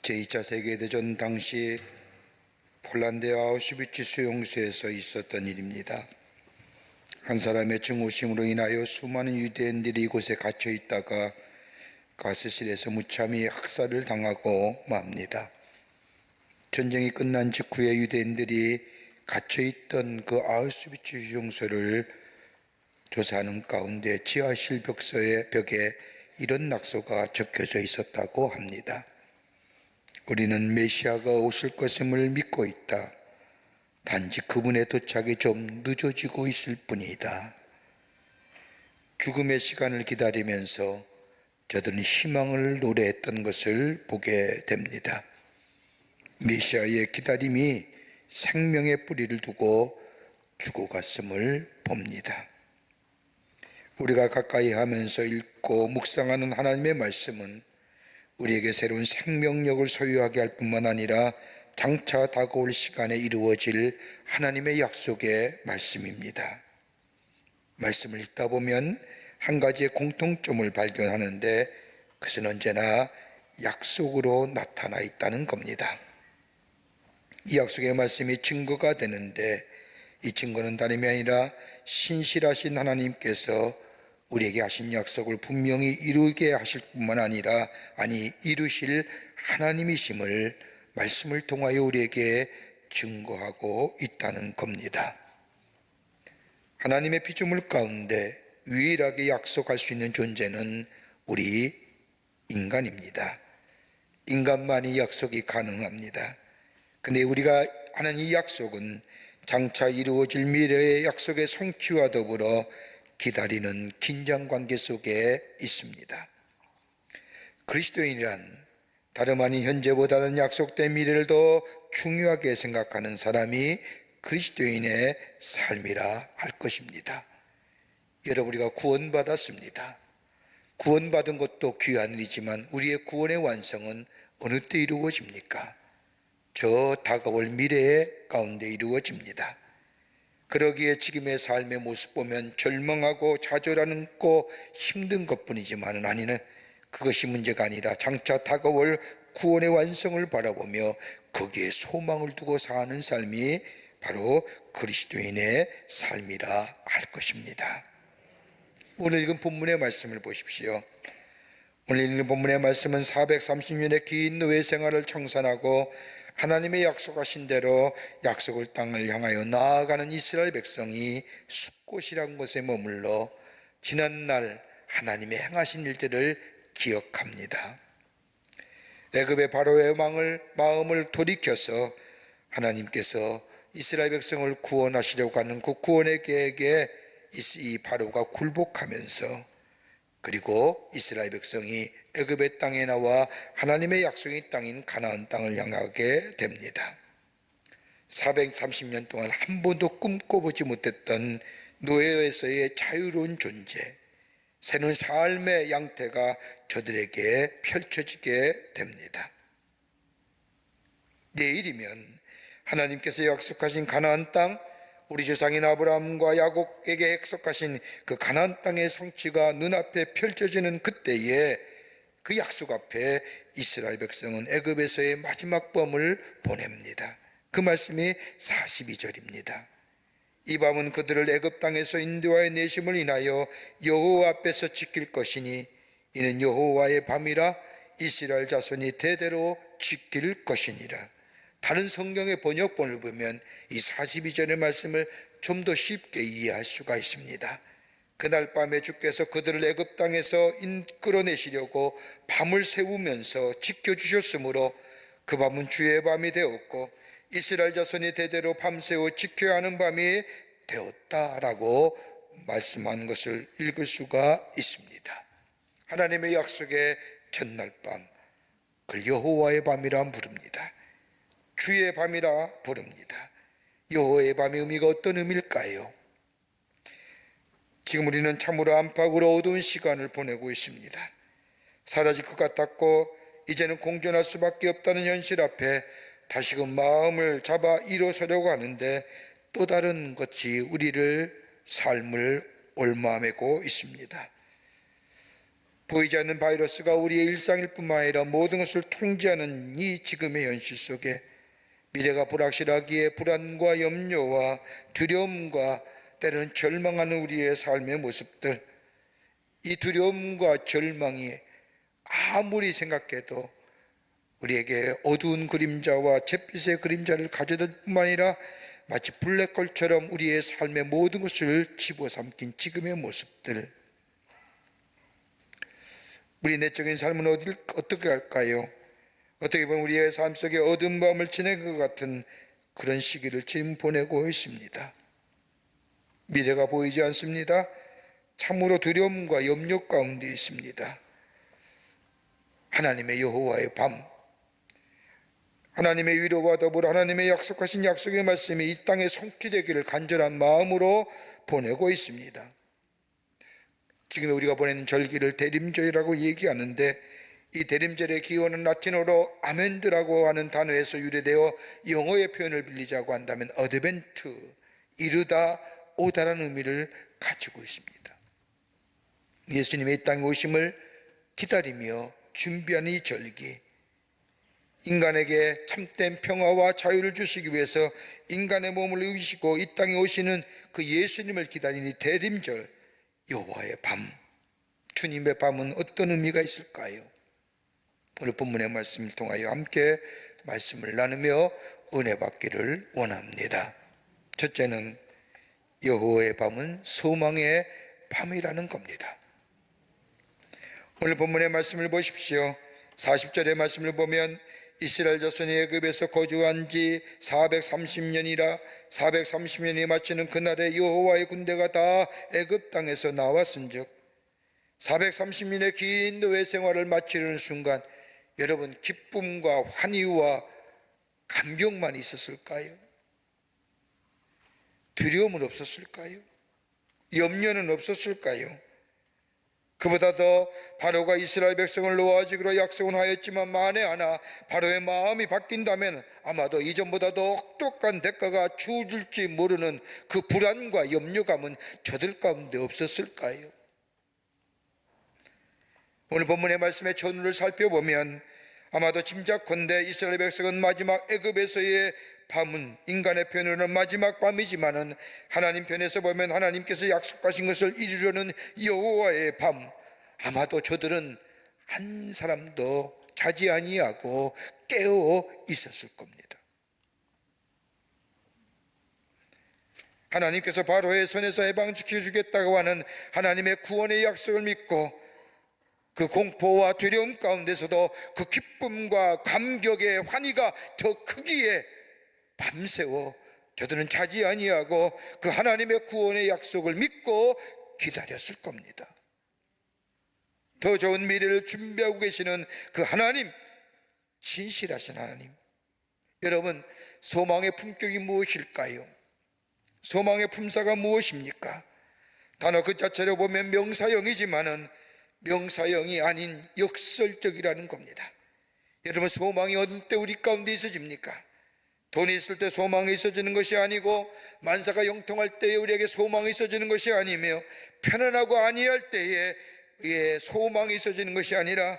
제2차 세계대전 당시 폴란드의 아우슈비츠 수용소에서 있었던 일입니다. 한 사람의 증오심으로 인하여 수많은 유대인들이 이곳에 갇혀 있다가 가스실에서 무참히 학살을 당하고 맙니다. 전쟁이 끝난 직후에 유대인들이 갇혀 있던 그 아우슈비츠 수용소를 조사하는 가운데 지하실 벽에 이런 낙서가 적혀져 있었다고 합니다. 우리는 메시아가 오실 것임을 믿고 있다. 단지 그분의 도착이 좀 늦어지고 있을 뿐이다. 죽음의 시간을 기다리면서 저들은 희망을 노래했던 것을 보게 됩니다. 메시아의 기다림이 생명의 뿌리를 두고 죽어갔음을 봅니다. 우리가 가까이 하면서 읽고 묵상하는 하나님의 말씀은 우리에게 새로운 생명력을 소유하게 할 뿐만 아니라 장차 다가올 시간에 이루어질 하나님의 약속의 말씀입니다. 말씀을 읽다 보면 한 가지의 공통점을 발견하는데 그것은 언제나 약속으로 나타나 있다는 겁니다. 이 약속의 말씀이 증거가 되는데 이 증거는 다름이 아니라 신실하신 하나님께서 우리에게 하신 약속을 분명히 이루게 하실 뿐만 아니라 이루실 하나님이심을 말씀을 통하여 우리에게 증거하고 있다는 겁니다. 하나님의 피조물 가운데 유일하게 약속할 수 있는 존재는 우리 인간입니다. 인간만이 약속이 가능합니다. 근데 우리가 하는 이 약속은 장차 이루어질 미래의 약속의 성취와 더불어 기다리는 긴장관계 속에 있습니다. 그리스도인이란 다름 아닌 현재보다는 약속된 미래를 더 중요하게 생각하는 사람이 그리스도인의 삶이라 할 것입니다. 여러분, 우리가 구원받았습니다. 구원받은 것도 귀한 일이지만 우리의 구원의 완성은 어느 때 이루어집니까? 저 다가올 미래 가운데 이루어집니다. 그러기에 지금의 삶의 모습 보면 절망하고 좌절하는 거 힘든 것뿐이지만 그것이 문제가 아니라 장차 다가올 구원의 완성을 바라보며 거기에 소망을 두고 사는 삶이 바로 그리스도인의 삶이라 할 것입니다. 오늘 읽은 본문의 말씀을 보십시오. 오늘 읽은 본문의 말씀은 430년의 긴 노예 생활을 청산하고 하나님의 약속하신 대로 약속의 땅을 향하여 나아가는 이스라엘 백성이 숲곳이란 곳에 머물러 지난날 하나님의 행하신 일들을 기억합니다. 애굽의 바로의 마음을 돌이켜서 하나님께서 이스라엘 백성을 구원하시려고 하는 그 구원의 계획에 이 바로가 굴복하면서 그리고 이스라엘 백성이 애굽의 땅에 나와 하나님의 약속의 땅인 가나안 땅을 향하게 됩니다. 430년 동안 한 번도 꿈꿔보지 못했던 노예에서의 자유로운 존재, 새로운 삶의 양태가 저들에게 펼쳐지게 됩니다. 내일이면 하나님께서 약속하신 가나안 땅, 우리 조상인 아브라함과 야곱에게 약속하신 그 가나안 땅의 성취가 눈앞에 펼쳐지는 그때에 그 약속 앞에 이스라엘 백성은 애굽에서의 마지막 밤을 보냅니다. 그 말씀이 42절입니다. 이 밤은 그들을 애굽 땅에서 인도하여 내심을 인하여 여호와 앞에서 지킬 것이니 이는 여호와의 밤이라 이스라엘 자손이 대대로 지킬 것이니라. 다른 성경의 번역본을 보면 이 42절의 말씀을 좀 더 쉽게 이해할 수가 있습니다. 그날 밤에 주께서 그들을 애굽 땅에서 이끌어내시려고 밤을 새우면서 지켜주셨으므로 그 밤은 주의 밤이 되었고 이스라엘 자손이 대대로 밤새워 지켜야 하는 밤이 되었다라고 말씀한 것을 읽을 수가 있습니다. 하나님의 약속의 첫날 밤, 그걸 여호와의 밤이라 부릅니다. 주의 밤이라 부릅니다. 여호와의 밤의 의미가 어떤 의미일까요? 지금 우리는 참으로 안팎으로 어두운 시간을 보내고 있습니다. 사라질 것 같았고 이제는 공존할 수밖에 없다는 현실 앞에 다시금 마음을 잡아 일어서려고 하는데 또 다른 것이 우리를 삶을 옮아매고 있습니다. 보이지 않는 바이러스가 우리의 일상일 뿐만 아니라 모든 것을 통제하는 이 지금의 현실 속에 미래가 불확실하기에 불안과 염려와 두려움과 때로는 절망하는 우리의 삶의 모습들, 이 두려움과 절망이 아무리 생각해도 우리에게 어두운 그림자와 잿빛의 그림자를 가져다 뿐만 아니라 마치 블랙홀처럼 우리의 삶의 모든 것을 집어삼킨 지금의 모습들, 우리 내적인 삶은 어떻게 할까요? 어떻게 보면 우리의 삶 속에 어두운 밤을 지낸 것 같은 그런 시기를 지금 보내고 있습니다. 미래가 보이지 않습니다. 참으로 두려움과 염려 가운데 있습니다. 하나님의 여호와의 밤, 하나님의 위로와 더불어 하나님의 약속하신 약속의 말씀이 이 땅에 성취되기를 간절한 마음으로 보내고 있습니다. 지금 우리가 보내는 절기를 대림절이라고 얘기하는데, 이 대림절의 기원은 라틴어로 아멘드라고 하는 단어에서 유래되어 영어의 표현을 빌리자고 한다면 어드벤트, 이르다 오다라는 의미를 가지고 있습니다. 예수님의 이 땅에 오심을 기다리며 준비하는 이 절기, 인간에게 참된 평화와 자유를 주시기 위해서 인간의 몸을 입으시고 이 땅에 오시는 그 예수님을 기다리는 이 대림절, 여호와의 밤, 주님의 밤은 어떤 의미가 있을까요? 오늘 본문의 말씀을 통하여 함께 말씀을 나누며 은혜 받기를 원합니다. 첫째는 여호와의 밤은 소망의 밤이라는 겁니다. 오늘 본문의 말씀을 보십시오. 40절의 말씀을 보면 이스라엘 자손이 애굽에서 거주한 지 430년이라 430년이 마치는 그날에 여호와의 군대가 다 애굽 땅에서 나왔은즉 430년의 긴 노예 생활을 마치는 순간 여러분 기쁨과 환희와 감격만 있었을까요? 두려움은 없었을까요? 염려는 없었을까요? 그보다 더 바로가 이스라엘 백성을 놓아주기로 약속은 하였지만 만에 하나 바로의 마음이 바뀐다면 아마도 이전보다 더 혹독한 대가가 주어질지 모르는 그 불안과 염려감은 저들 가운데 없었을까요? 오늘 본문의 말씀의 전후를 살펴보면 아마도 짐작컨대 이스라엘 백성은 마지막 애굽에서의 밤은 인간의 편으로는 마지막 밤이지만은 하나님 편에서 보면 하나님께서 약속하신 것을 이루려는 여호와의 밤, 아마도 저들은 한 사람도 자지 아니하고 깨어 있었을 겁니다. 하나님께서 바로의 손에서 해방시켜 주겠다고 하는 하나님의 구원의 약속을 믿고 그 공포와 두려움 가운데서도 그 기쁨과 감격의 환희가 더 크기에 밤새워 저들은 자지 아니하고 그 하나님의 구원의 약속을 믿고 기다렸을 겁니다. 더 좋은 미래를 준비하고 계시는 그 하나님, 신실하신 하나님. 여러분, 소망의 품격이 무엇일까요? 소망의 품사가 무엇입니까? 단어 그 자체로 보면 명사형이지만은 명사형이 아닌 역설적이라는 겁니다. 여러분, 소망이 어느 때 우리 가운데 있어집니까? 돈이 있을 때 소망이 있어지는 것이 아니고 만사가 형통할 때에 우리에게 소망이 있어지는 것이 아니며 편안하고 안위할 때에 소망이 있어지는 것이 아니라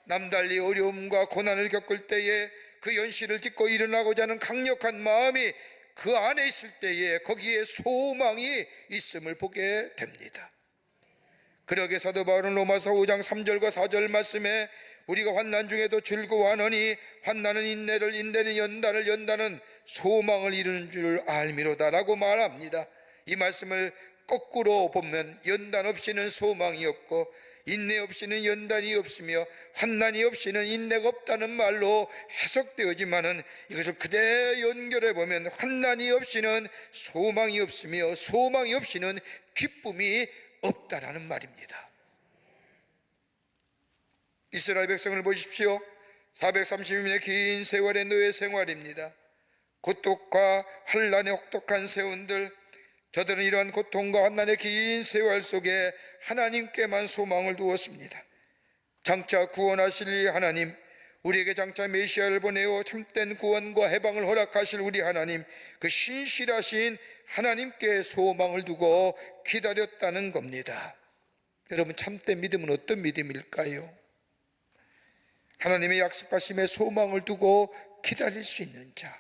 남달리 어려움과 고난을 겪을 때에 그 현실을 딛고 일어나고자 하는 강력한 마음이 그 안에 있을 때에 거기에 소망이 있음을 보게 됩니다. 그러게 사도 바울은 로마서 5장 3절과 4절 말씀에 우리가 환난 중에도 즐거워하노니 환난은 인내를, 인내는 연단을, 연단은 소망을 이루는 줄 알미로다라고 말합니다. 이 말씀을 거꾸로 보면 연단 없이는 소망이 없고 인내 없이는 연단이 없으며 환난이 없이는 인내가 없다는 말로 해석되어지만은 이것을 그대로 연결해 보면 환난이 없이는 소망이 없으며 소망이 없이는 기쁨이 없다라는 말입니다. 이스라엘 백성을 보십시오. 430년의 긴 세월의 노예 생활입니다. 고통과 환난의 혹독한 세운들, 저들은 이러한 고통과 환난의 긴 세월 속에 하나님께만 소망을 두었습니다. 장차 구원하실 하나님, 우리에게 장차 메시아를 보내어 참된 구원과 해방을 허락하실 우리 하나님, 그 신실하신 하나님께 소망을 두고 기다렸다는 겁니다. 여러분, 참된 믿음은 어떤 믿음일까요? 하나님의 약속하심에 소망을 두고 기다릴 수 있는 자.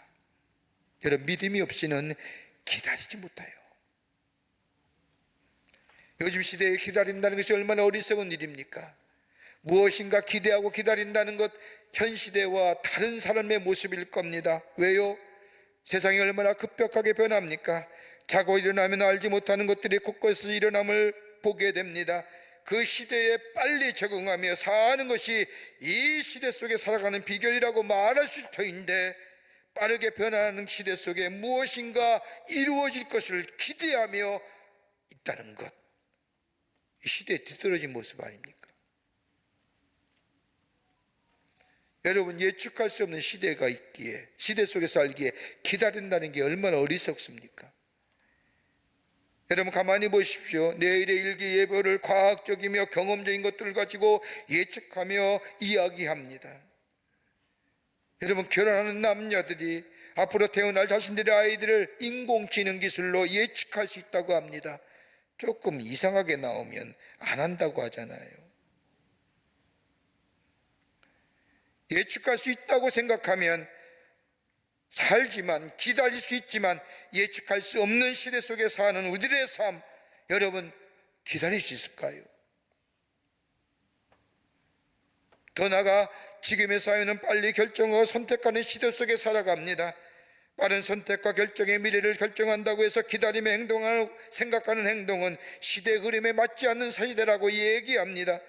여러분, 믿음이 없이는 기다리지 못해요. 요즘 시대에 기다린다는 것이 얼마나 어리석은 일입니까? 무엇인가 기대하고 기다린다는 것, 현 시대와 다른 삶의 모습일 겁니다. 왜요? 세상이 얼마나 급격하게 변합니까? 자고 일어나면 알지 못하는 것들이 곳곳에서 일어남을 보게 됩니다. 그 시대에 빨리 적응하며 사는 것이 이 시대 속에 살아가는 비결이라고 말할 수 있을 터인데, 빠르게 변화하는 시대 속에 무엇인가 이루어질 것을 기대하며 있다는 것, 이 시대에 뒤떨어진 모습 아닙니까? 여러분, 예측할 수 없는 시대가 있기에, 시대 속에 살기에 기다린다는 게 얼마나 어리석습니까? 여러분, 가만히 보십시오. 내일의 일기예보를 과학적이며 경험적인 것들을 가지고 예측하며 이야기합니다. 여러분, 결혼하는 남녀들이 앞으로 태어날 자신들의 아이들을 인공지능 기술로 예측할 수 있다고 합니다. 조금 이상하게 나오면 안 한다고 하잖아요. 예측할 수 있다고 생각하면 살지만, 기다릴 수 있지만 예측할 수 없는 시대 속에 사는 우리들의 삶, 여러분, 기다릴 수 있을까요? 더 나아가 지금의 사회는 빨리 결정하고 선택하는 시대 속에 살아갑니다. 빠른 선택과 결정의 미래를 결정한다고 해서 기다림의 행동하고 생각하는 행동은 시대 흐름에 맞지 않는 사실이라고 얘기합니다.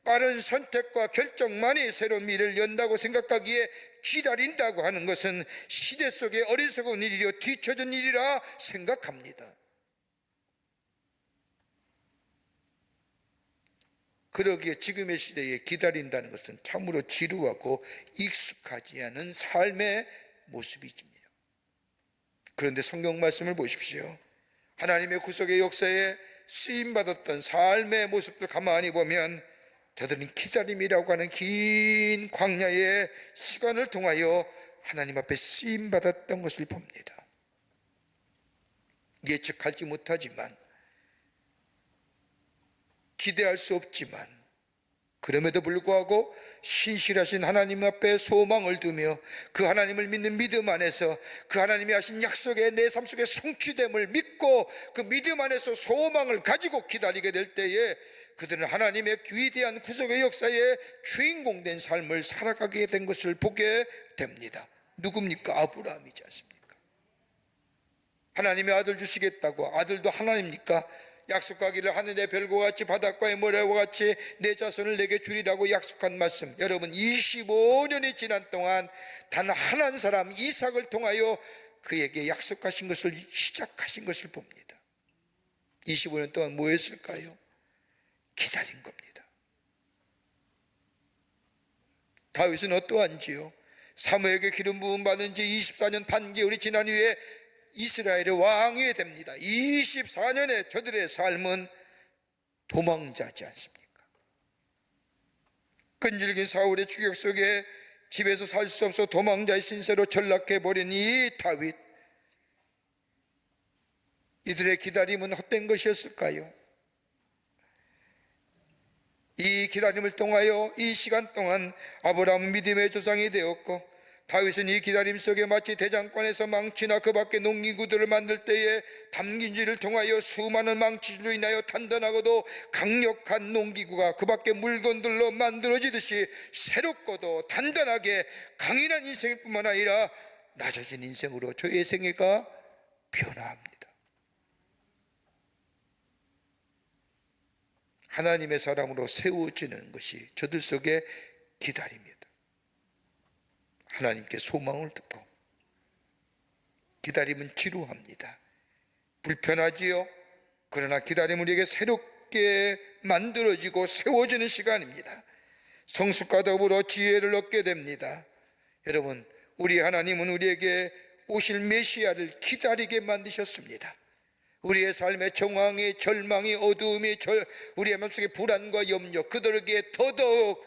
빠른 선택과 결정만이 새로운 미래를 연다고 생각하기에 기다린다고 하는 것은 시대 속의 어리석은 일이요 뒤처진 일이라 생각합니다. 그러기에 지금의 시대에 기다린다는 것은 참으로 지루하고 익숙하지 않은 삶의 모습이지요. 그런데 성경 말씀을 보십시오. 하나님의 구속의 역사에 쓰임받았던 삶의 모습들 가만히 보면 저들은 기다림이라고 하는 긴 광야의 시간을 통하여 하나님 앞에 쓰임받았던 것을 봅니다. 예측하지 못하지만, 기대할 수 없지만, 그럼에도 불구하고 신실하신 하나님 앞에 소망을 두며 그 하나님을 믿는 믿음 안에서 그 하나님이 하신 약속의 내 삶 속에 성취됨을 믿고 그 믿음 안에서 소망을 가지고 기다리게 될 때에 그들은 하나님의 위대한 구속의 역사의 주인공 된 삶을 살아가게 된 것을 보게 됩니다. 누굽니까? 아브라함이지 않습니까? 하나님의 아들 주시겠다고, 아들도 하나님입니까? 약속하기를 하늘의 별과 같이 바닷가의 모래와 같이 내 자손을 내게 주리라고 약속한 말씀, 여러분 25년이 지난 동안 단 한 사람 이삭을 통하여 그에게 약속하신 것을 시작하신 것을 봅니다. 25년 동안 뭐 했을까요? 기다린 겁니다. 다윗은 어떠한지요? 사무엘에게 기름 부음 받은 지 24년 반개월이 지난 후에 이스라엘의 왕이 됩니다. 24년의 저들의 삶은 도망자지 않습니까? 끈질긴 사울의 추격 속에 집에서 살 수 없어 도망자의 신세로 전락해버린 이 다윗, 이들의 기다림은 헛된 것이었을까요? 이 기다림을 통하여 이 시간 동안 아브라함은 믿음의 조상이 되었고, 다윗은 이 기다림 속에 마치 대장간에서 망치나 그 밖에 농기구들을 만들 때에 담긴지를 통하여 수많은 망치로 인하여 단단하고도 강력한 농기구가 그 밖에 물건들로 만들어지듯이 새롭고도 단단하게 강인한 인생일 뿐만 아니라 낮아진 인생으로 저의 생애가 변화합니다. 하나님의 사람으로 세워지는 것이 저들 속에 기다림입니다. 하나님께 소망을 듣고, 기다림은 지루합니다. 불편하지요. 그러나 기다림은 우리에게 새롭게 만들어지고 세워지는 시간입니다. 성숙과 더불어 지혜를 얻게 됩니다. 여러분, 우리 하나님은 우리에게 오실 메시아를 기다리게 만드셨습니다. 우리의 삶의 정황이, 절망이, 어두움이, 우리의 마음속의 불안과 염려, 그들에게 더더욱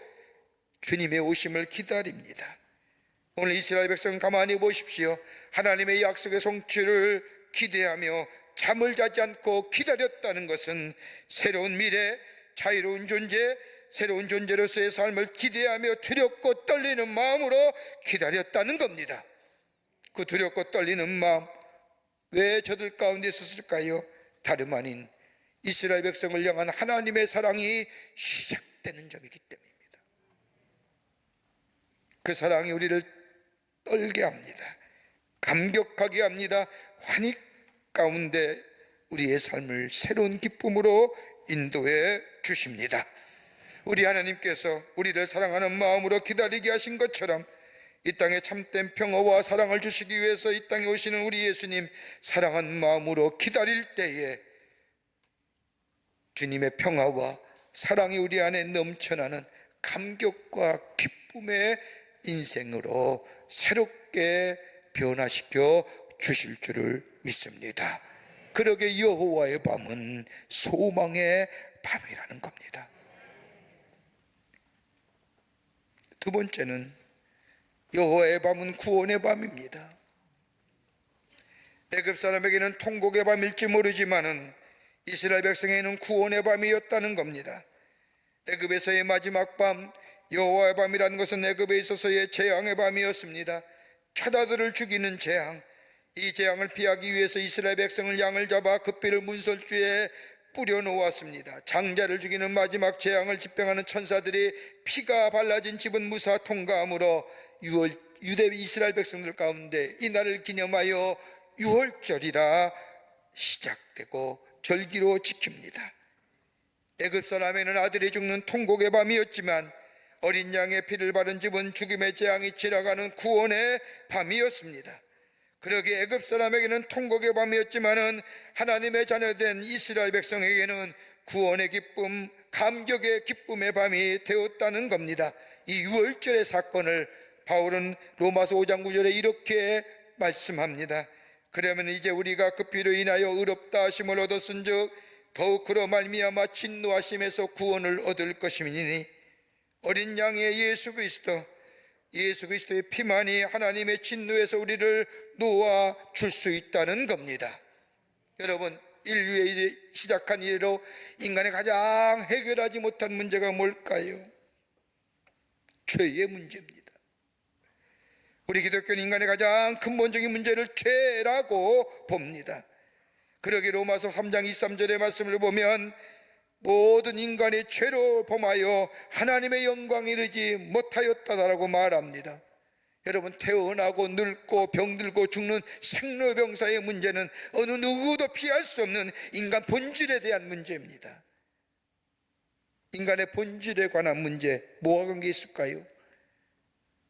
주님의 오심을 기다립니다. 오늘 이스라엘 백성 가만히 보십시오. 하나님의 약속의 성취를 기대하며 잠을 자지 않고 기다렸다는 것은 새로운 미래, 자유로운 존재, 새로운 존재로서의 삶을 기대하며 두렵고 떨리는 마음으로 기다렸다는 겁니다. 그 두렵고 떨리는 마음, 왜 저들 가운데 있었을까요? 다름 아닌 이스라엘 백성을 향한 하나님의 사랑이 시작되는 점이기 때문입니다. 그 사랑이 우리를 떨게 합니다. 감격하게 합니다. 환희 가운데 우리의 삶을 새로운 기쁨으로 인도해 주십니다. 우리 하나님께서 우리를 사랑하는 마음으로 기다리게 하신 것처럼 이 땅에 참된 평화와 사랑을 주시기 위해서 이 땅에 오시는 우리 예수님, 사랑한 마음으로 기다릴 때에 주님의 평화와 사랑이 우리 안에 넘쳐나는 감격과 기쁨의 인생으로 새롭게 변화시켜 주실 줄을 믿습니다. 그러게 여호와의 밤은 소망의 밤이라는 겁니다. 두 번째는 여호와의 밤은 구원의 밤입니다. 애굽 사람에게는 통곡의 밤일지 모르지만은 이스라엘 백성에게는 구원의 밤이었다는 겁니다. 애굽에서의 마지막 밤, 여호와의 밤이라는 것은 애굽에 있어서의 재앙의 밤이었습니다. 처자들을 죽이는 재앙, 이 재앙을 피하기 위해서 이스라엘 백성을 양을 잡아 그 피를 문설주에 뿌려놓았습니다. 장자를 죽이는 마지막 재앙을 집행하는 천사들이 피가 발라진 집은 무사 통과함으로 유대 이스라엘 백성들 가운데 이 날을 기념하여 유월절이라 시작되고 절기로 지킵니다. 애굽 사람에는 아들이 죽는 통곡의 밤이었지만 어린 양의 피를 바른 집은 죽음의 재앙이 지나가는 구원의 밤이었습니다. 그러기에 애굽 사람에게는 통곡의 밤이었지만은 하나님의 자녀된 이스라엘 백성에게는 구원의 기쁨, 감격의 기쁨의 밤이 되었다는 겁니다. 이 유월절의 사건을 바울은 로마서 5장 9절에 이렇게 말씀합니다. 그러면 이제 우리가 그 피로 인하여 의롭다 하심을 얻었은즉 더욱 그로 말미암아 진노하심에서 구원을 얻을 것이니 어린 양의 예수 그리스도의 피만이 하나님의 진노에서 우리를 놓아 줄 수 있다는 겁니다. 여러분, 인류의 시작한 이래로 인간의 가장 해결하지 못한 문제가 뭘까요? 죄의 문제입니다. 우리 기독교는 인간의 가장 근본적인 문제를 죄라고 봅니다. 그러기 로마서 3장 23절의 말씀을 보면 모든 인간의 죄로 범하여 하나님의 영광에 이르지 못하였다라고 말합니다. 여러분, 태어나고 늙고 병들고 죽는 생로병사의 문제는 어느 누구도 피할 수 없는 인간 본질에 대한 문제입니다. 인간의 본질에 관한 문제, 뭐와 관계 있을까요?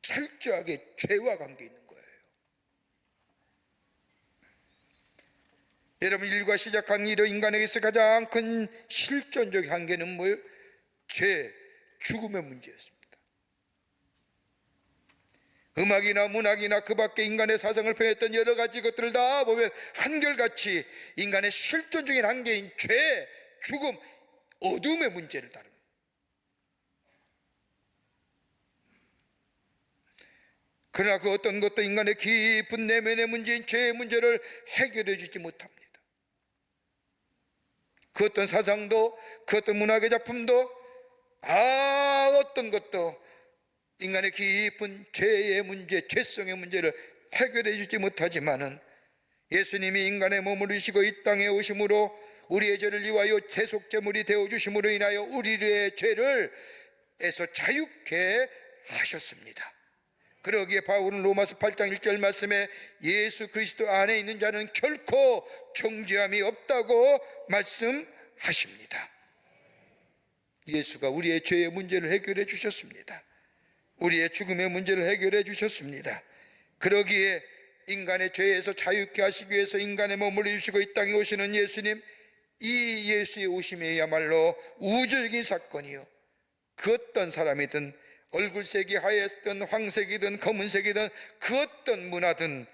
철저하게 죄와 관계 있는 거예요. 여러분, 인류가 시작한 이로 인간에게서 가장 큰 실존적 한계는 뭐예요? 죄, 죽음의 문제였습니다. 음악이나 문학이나 그 밖에 인간의 사상을 표현했던 여러 가지 것들을 다 보면 한결같이 인간의 실존적인 한계인 죄, 죽음, 어둠의 문제를 다룹니다. 그러나 그 어떤 것도 인간의 깊은 내면의 문제인 죄의 문제를 해결해 주지 못합니다. 그 어떤 사상도, 그 어떤 문학의 작품도, 어떤 것도 인간의 깊은 죄의 문제, 죄성의 문제를 해결해 주지 못하지만은 예수님이 인간의 몸을 이시고 이 땅에 오심으로 우리의 죄를 위하여 대속제물이 되어 주심으로 인하여 우리의 죄를 에서 자유케 하셨습니다. 그러기에 바울은 로마서 8장 1절 말씀에 예수 그리스도 안에 있는 자는 결코 정죄함이 없다고 말씀하십니다. 예수가 우리의 죄의 문제를 해결해 주셨습니다. 우리의 죽음의 문제를 해결해 주셨습니다. 그러기에 인간의 죄에서 자유케 하시기 위해서 인간의 몸을 입으시고 이 땅에 오시는 예수님, 이 예수의 오심이야말로 우주적인 사건이요, 그 어떤 사람이든 얼굴색이 하얗든 황색이든 검은색이든 그 어떤 문화든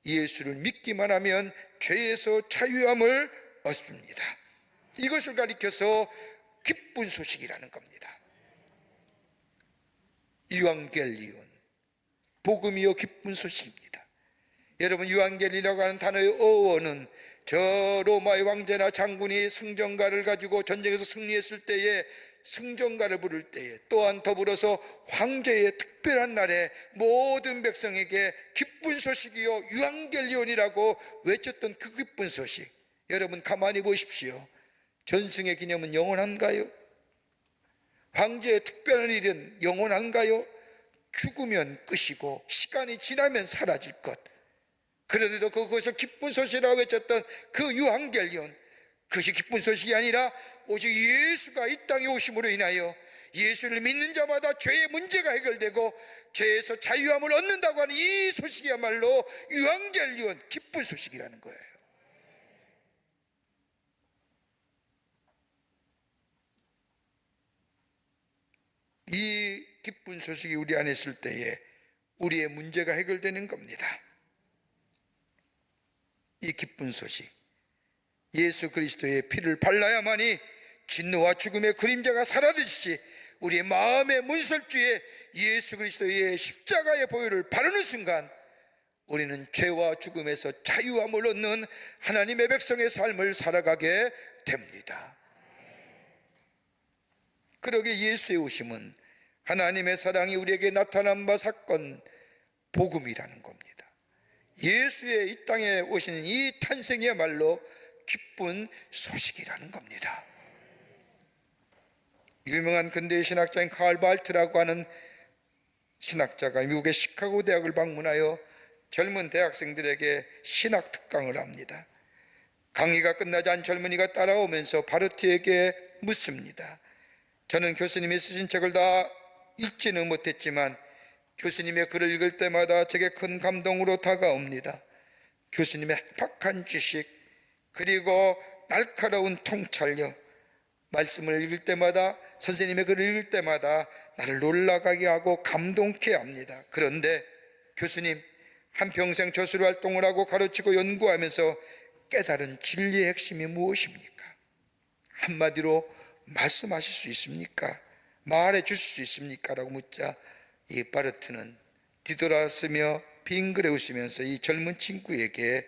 예수를 믿기만 하면 죄에서 자유함을 얻습니다. 이것을 가리켜서 기쁜 소식이라는 겁니다. 유앙겔리온, 복음이요 기쁜 소식입니다. 여러분, 유앙겔리라고 하는 단어의 어원은 저 로마의 왕제나 장군이 승전가를 가지고 전쟁에서 승리했을 때에 승전가를 부를 때에, 또한 더불어서 황제의 특별한 날에 모든 백성에게 기쁜 소식이요 유앙겔리온이라고 외쳤던 그 기쁜 소식, 여러분 가만히 보십시오. 전승의 기념은 영원한가요? 황제의 특별한 일은 영원한가요? 죽으면 끝이고 시간이 지나면 사라질 것. 그런데도 그것을 기쁜 소식이라고 외쳤던 그 유앙겔리온, 그것이 기쁜 소식이 아니라 오직 예수가 이 땅에 오심으로 인하여 예수를 믿는 자마다 죄의 문제가 해결되고 죄에서 자유함을 얻는다고 하는 이 소식이야말로 유앙겔리온, 기쁜 소식이라는 거예요. 이 기쁜 소식이 우리 안에 있을 때에 우리의 문제가 해결되는 겁니다. 이 기쁜 소식, 예수 그리스도의 피를 발라야만이 진노와 죽음의 그림자가 사라지듯이 우리의 마음의 문설주에 예수 그리스도의 십자가의 보혈을 바르는 순간 우리는 죄와 죽음에서 자유함을 얻는 하나님의 백성의 삶을 살아가게 됩니다. 그러게 예수의 오심은 하나님의 사랑이 우리에게 나타난 바 사건, 복음이라는 겁니다. 예수의 이 땅에 오시는 이 탄생이야말로 기쁜 소식이라는 겁니다. 유명한 근대의 신학자인 칼 발트라고 하는 신학자가 미국의 시카고 대학을 방문하여 젊은 대학생들에게 신학 특강을 합니다. 강의가 끝나자 한 젊은이가 따라오면서 바르트에게 묻습니다. 저는 교수님이 쓰신 책을 다 읽지는 못했지만 교수님의 글을 읽을 때마다 제게 큰 감동으로 다가옵니다. 교수님의 해박한 지식, 그리고 날카로운 통찰력, 말씀을 읽을 때마다, 선생님의 글을 읽을 때마다 나를 놀라게 하고 감동케 합니다. 그런데 교수님, 한평생 저술 활동을 하고 가르치고 연구하면서 깨달은 진리의 핵심이 무엇입니까? 한마디로 말씀하실 수 있습니까? 말해 주실 수 있습니까? 라고 묻자 이 바르트는 뒤돌아서며 빙그레 웃으면서 이 젊은 친구에게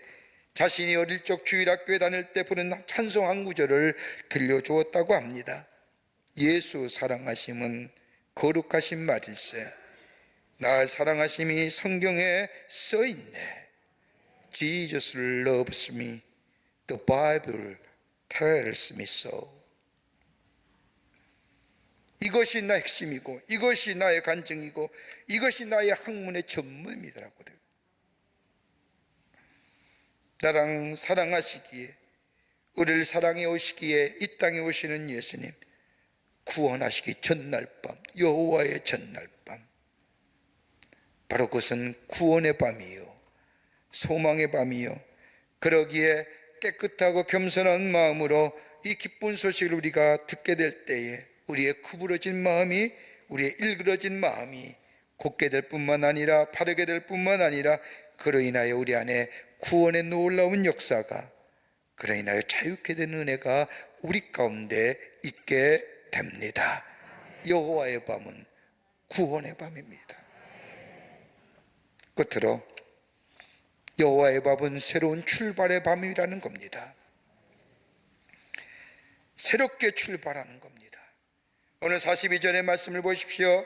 자신이 어릴 적 주일학교에 다닐 때 부른 찬송 한 구절을 들려주었다고 합니다. 예수 사랑하심은 거룩하신 말일세. 날 사랑하심이 성경에 써있네. Jesus loves me. The Bible tells me so. 이것이 나의 핵심이고 이것이 나의 간증이고 이것이 나의 학문의 전문입니다라고 돼요. 나랑 사랑하시기에, 우리를 사랑해 오시기에 이 땅에 오시는 예수님, 구원하시기 전날 밤, 여호와의 전날 밤, 바로 그것은 구원의 밤이요 소망의 밤이요, 그러기에 깨끗하고 겸손한 마음으로 이 기쁜 소식을 우리가 듣게 될 때에 우리의 구부러진 마음이, 우리의 일그러진 마음이 곧게 될 뿐만 아니라 바르게 될 뿐만 아니라 그로 인하여 우리 안에 구원의 놀라운 역사가, 그로 인하여 자유케 되는 은혜가 우리 가운데 있게 됩니다. 여호와의 밤은 구원의 밤입니다. 끝으로 여호와의 밤은 새로운 출발의 밤이라는 겁니다. 새롭게 출발하는 겁니다. 오늘 42절의 말씀을 보십시오.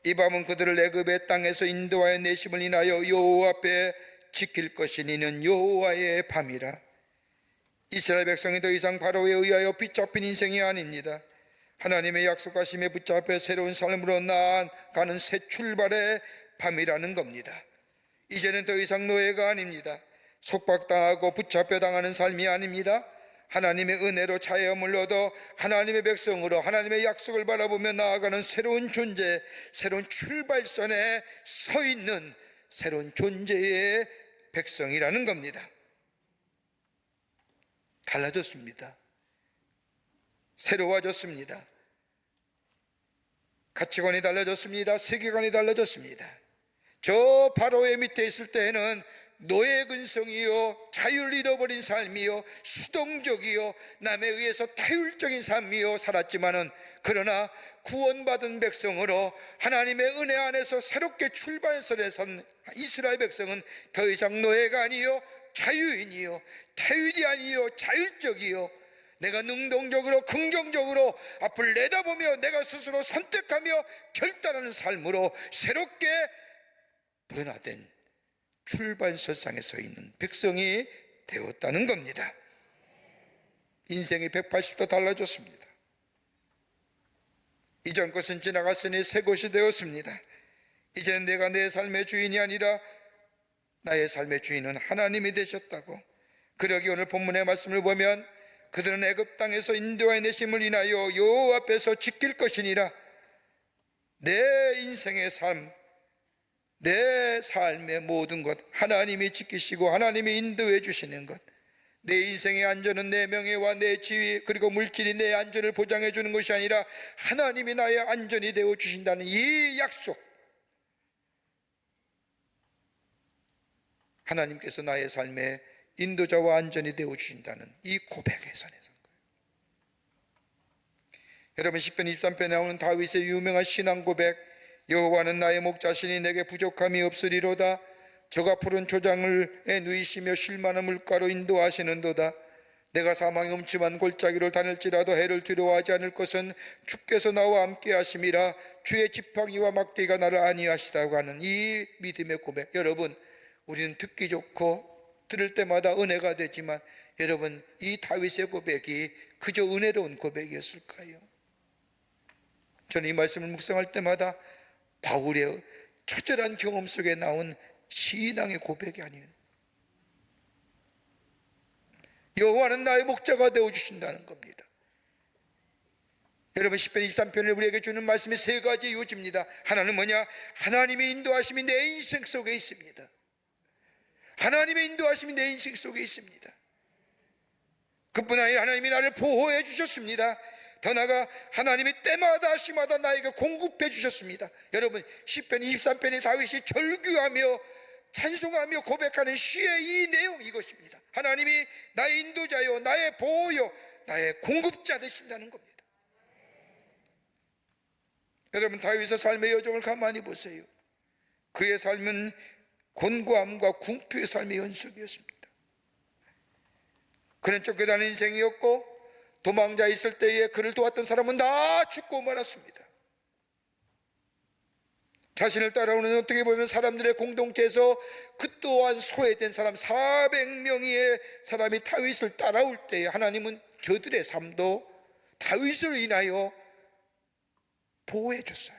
이 밤은 그들을 애굽의 땅에서 인도하여 내심을 인하여 여호와 앞에 지킬 것이니 이는 여호와의 밤이라. 이스라엘 백성이 더 이상 바로에 의하여 붙잡힌 인생이 아닙니다. 하나님의 약속하심에 붙잡혀 새로운 삶으로 나아가는 새 출발의 밤이라는 겁니다. 이제는 더 이상 노예가 아닙니다. 속박당하고 붙잡혀 당하는 삶이 아닙니다. 하나님의 은혜로 자유함을 얻어 하나님의 백성으로 하나님의 약속을 바라보며 나아가는 새로운 존재, 새로운 출발선에 서 있는 새로운 존재의 백성이라는 겁니다. 달라졌습니다. 새로워졌습니다. 가치관이 달라졌습니다. 세계관이 달라졌습니다. 저 바로의 밑에 있을 때에는 노예 근성이요, 자유를 잃어버린 삶이요, 수동적이요, 남에 의해서 타율적인 삶이요 살았지만은, 그러나 구원받은 백성으로 하나님의 은혜 안에서 새롭게 출발선에 선 이스라엘 백성은 더 이상 노예가 아니요 자유인이요, 타율이 아니요 자율적이요, 내가 능동적으로 긍정적으로 앞을 내다보며 내가 스스로 선택하며 결단하는 삶으로 새롭게 변화된 출발선상에 서 있는 백성이 되었다는 겁니다. 인생이 180도 달라졌습니다. 이전 것은 지나갔으니 새 것이 되었습니다. 이제는 내가 내 삶의 주인이 아니라 나의 삶의 주인은 하나님이 되셨다고. 그러기 오늘 본문의 말씀을 보면 그들은 애굽 땅에서 인도하여 내심을 인하여 여호와 앞에서 지킬 것이니라. 내 인생의 삶, 내 삶의 모든 것 하나님이 지키시고 하나님이 인도해 주시는 것, 내 인생의 안전은 내 명예와 내 지위 그리고 물질이 내 안전을 보장해 주는 것이 아니라 하나님이 나의 안전이 되어 주신다는 이 약속, 하나님께서 나의 삶의 인도자와 안전이 되어 주신다는 이 고백에 선에서 거예요. 여러분, 시편 23편에 나오는 다윗의 유명한 신앙 고백, 여호와는 나의 목자시니 내게 부족함이 없으리로다. 저가 푸른 초장을 누이시며 쉴만한 물가로 인도하시는도다. 내가 사망의 음침한 골짜기로 다닐지라도 해를 두려워하지 않을 것은 주께서 나와 함께 하심이라. 주의 지팡이와 막대기가 나를 안위하시다고 하는 이 믿음의 고백, 여러분, 우리는 듣기 좋고 들을 때마다 은혜가 되지만 여러분, 이 다윗의 고백이 그저 은혜로운 고백이었을까요? 저는 이 말씀을 묵상할 때마다 바울의 처절한 경험 속에 나온 신앙의 고백이 아니에요. 여호와는 나의 목자가 되어주신다는 겁니다. 여러분, 시편 23편을 우리에게 주는 말씀이 세 가지 요지입니다. 하나는 뭐냐? 하나님의 인도하심이 내 인생 속에 있습니다. 하나님의 인도하심이 내 인생 속에 있습니다. 그뿐 아니라 하나님이 나를 보호해 주셨습니다. 더 나아가 하나님이 때마다 시마다 나에게 공급해 주셨습니다. 여러분, 시편 23편의 다윗이 절규하며 찬송하며 고백하는 시의 이 내용, 이것입니다. 하나님이 나의 인도자요, 나의 보호요, 나의 공급자 되신다는 겁니다. 여러분, 다윗의 삶의 여정을 가만히 보세요. 그의 삶은 곤고함과 궁핍의 삶의 연속이었습니다. 그는 쫓겨다니는 인생이었고 도망자 있을 때에 그를 도왔던 사람은 다 죽고 말았습니다. 자신을 따라오는 어떻게 보면 사람들의 공동체에서 그 또한 소외된 사람 400명의 사람이 다윗을 따라올 때에 하나님은 저들의 삶도 다윗을 인하여 보호해 줬어요.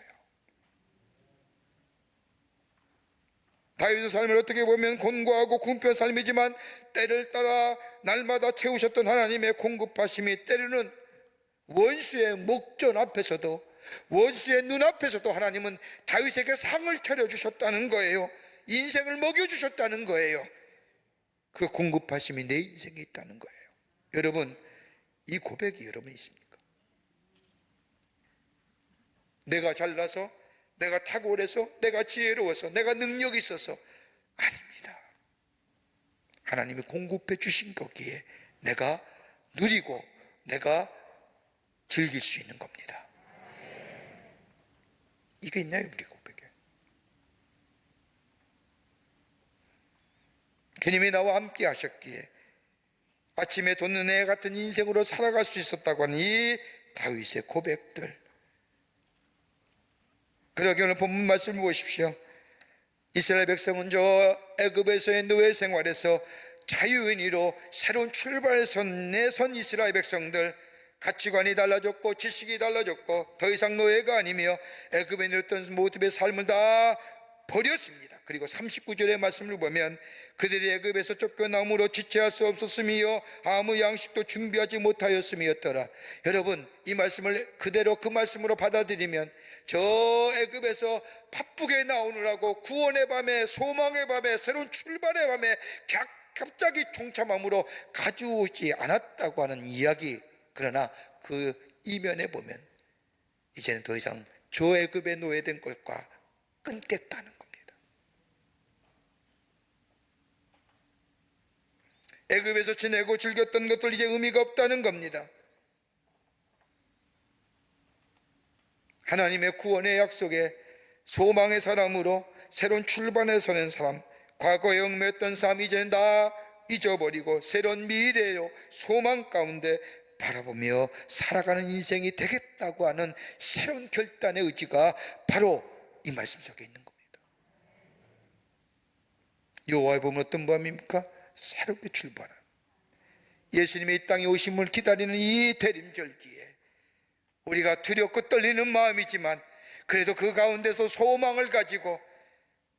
다윗의 삶을 어떻게 보면 곤고하고 궁핍한 삶이지만 때를 따라 날마다 채우셨던 하나님의 공급하심이 때로는 원수의 목전 앞에서도, 원수의 눈앞에서도 하나님은 다윗에게 상을 차려주셨다는 거예요. 인생을 먹여주셨다는 거예요. 그 공급하심이 내 인생에 있다는 거예요. 여러분, 이 고백이 여러분 있습니까? 내가 잘나서, 내가 탁월해서, 내가 지혜로워서, 내가 능력이 있어서 아닙니다. 하나님이 공급해 주신 거기에 내가 누리고 내가 즐길 수 있는 겁니다. 이게 있나요, 우리 고백에? 주님이 나와 함께 하셨기에 아침에 돋는 애 같은 인생으로 살아갈 수 있었다고 하는 이 다윗의 고백들, 그러기 오늘 본문 말씀을 보십시오. 이스라엘 백성은 저 애굽에서의 노예 생활에서 자유인으로 새로운 출발에 선 이스라엘 백성들, 가치관이 달라졌고 지식이 달라졌고 더 이상 노예가 아니며 애굽에 누렸던 모습의 삶을 다 버렸습니다. 그리고 39절의 말씀을 보면 그들이 애굽에서 쫓겨남으로 지체할 수 없었으며 아무 양식도 준비하지 못하였음이었더라. 여러분, 이 말씀을 그대로 그 말씀으로 받아들이면 저 애굽에서 바쁘게 나오느라고 구원의 밤에, 소망의 밤에, 새로운 출발의 밤에 갑자기 총참함으로 가져오지 않았다고 하는 이야기, 그러나 그 이면에 보면 이제는 더 이상 저 애굽에 노예된 것과 끊겠다는 겁니다. 애굽에서 지내고 즐겼던 것들 이제 의미가 없다는 겁니다. 하나님의 구원의 약속에 소망의 사람으로 새로운 출발에 서는 사람, 과거에 얽매였던 삶이 이제는 다 잊어버리고 새로운 미래로 소망 가운데 바라보며 살아가는 인생이 되겠다고 하는 새로운 결단의 의지가 바로 이 말씀 속에 있는 겁니다. 여호와의 봄은 어떤 밤입니까? 새롭게 출발하는, 예수님의 이 땅에 오심을 기다리는 이 대림절기에 우리가 두렵고 떨리는 마음이지만 그래도 그 가운데서 소망을 가지고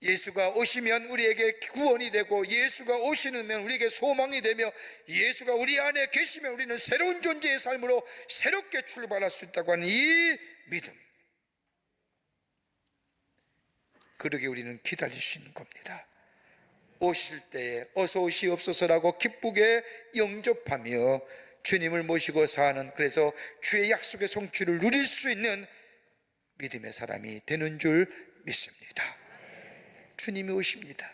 예수가 오시면 우리에게 구원이 되고, 예수가 오시면 우리에게 소망이 되며, 예수가 우리 안에 계시면 우리는 새로운 존재의 삶으로 새롭게 출발할 수 있다고 하는 이 믿음, 그러게 우리는 기다릴 수 있는 겁니다. 오실 때에 어서 오시옵소서라고 기쁘게 영접하며 주님을 모시고 사는, 그래서 주의 약속의 성취를 누릴 수 있는 믿음의 사람이 되는 줄 믿습니다. 주님이 오십니다.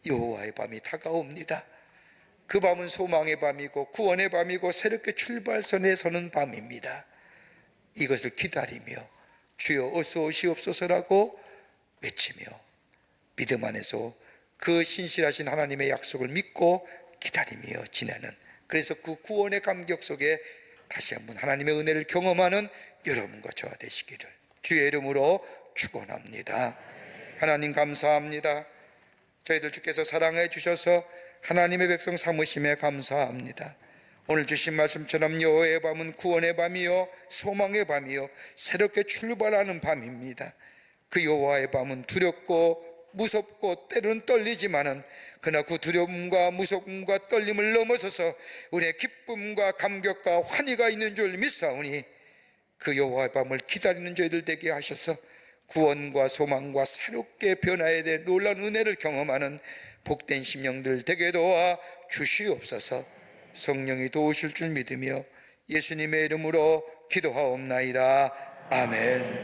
여호와의 밤이 다가옵니다. 그 밤은 소망의 밤이고 구원의 밤이고 새롭게 출발선에 서는 밤입니다. 이것을 기다리며 주여 어서 오시옵소서라고 외치며 믿음 안에서 그 신실하신 하나님의 약속을 믿고 기다리며 지내는, 그래서 그 구원의 감격 속에 다시 한번 하나님의 은혜를 경험하는 여러분과 저와 되시기를 주의 이름으로 축원합니다. 하나님 감사합니다. 저희들 주께서 사랑해 주셔서 하나님의 백성 삼으심에 감사합니다. 오늘 주신 말씀처럼 여호와의 밤은 구원의 밤이요 소망의 밤이요 새롭게 출발하는 밤입니다. 그 여호와의 밤은 두렵고 무섭고 때로는 떨리지만은 그러나 그 두려움과 무서움과 떨림을 넘어서서 우리의 기쁨과 감격과 환희가 있는 줄 믿사오니 그 여호와의 밤을 기다리는 저희들 되게 하셔서 구원과 소망과 새롭게 변화에 대해 놀라운 은혜를 경험하는 복된 심령들 되게 도와 주시옵소서. 성령이 도우실 줄 믿으며 예수님의 이름으로 기도하옵나이다. 아멘.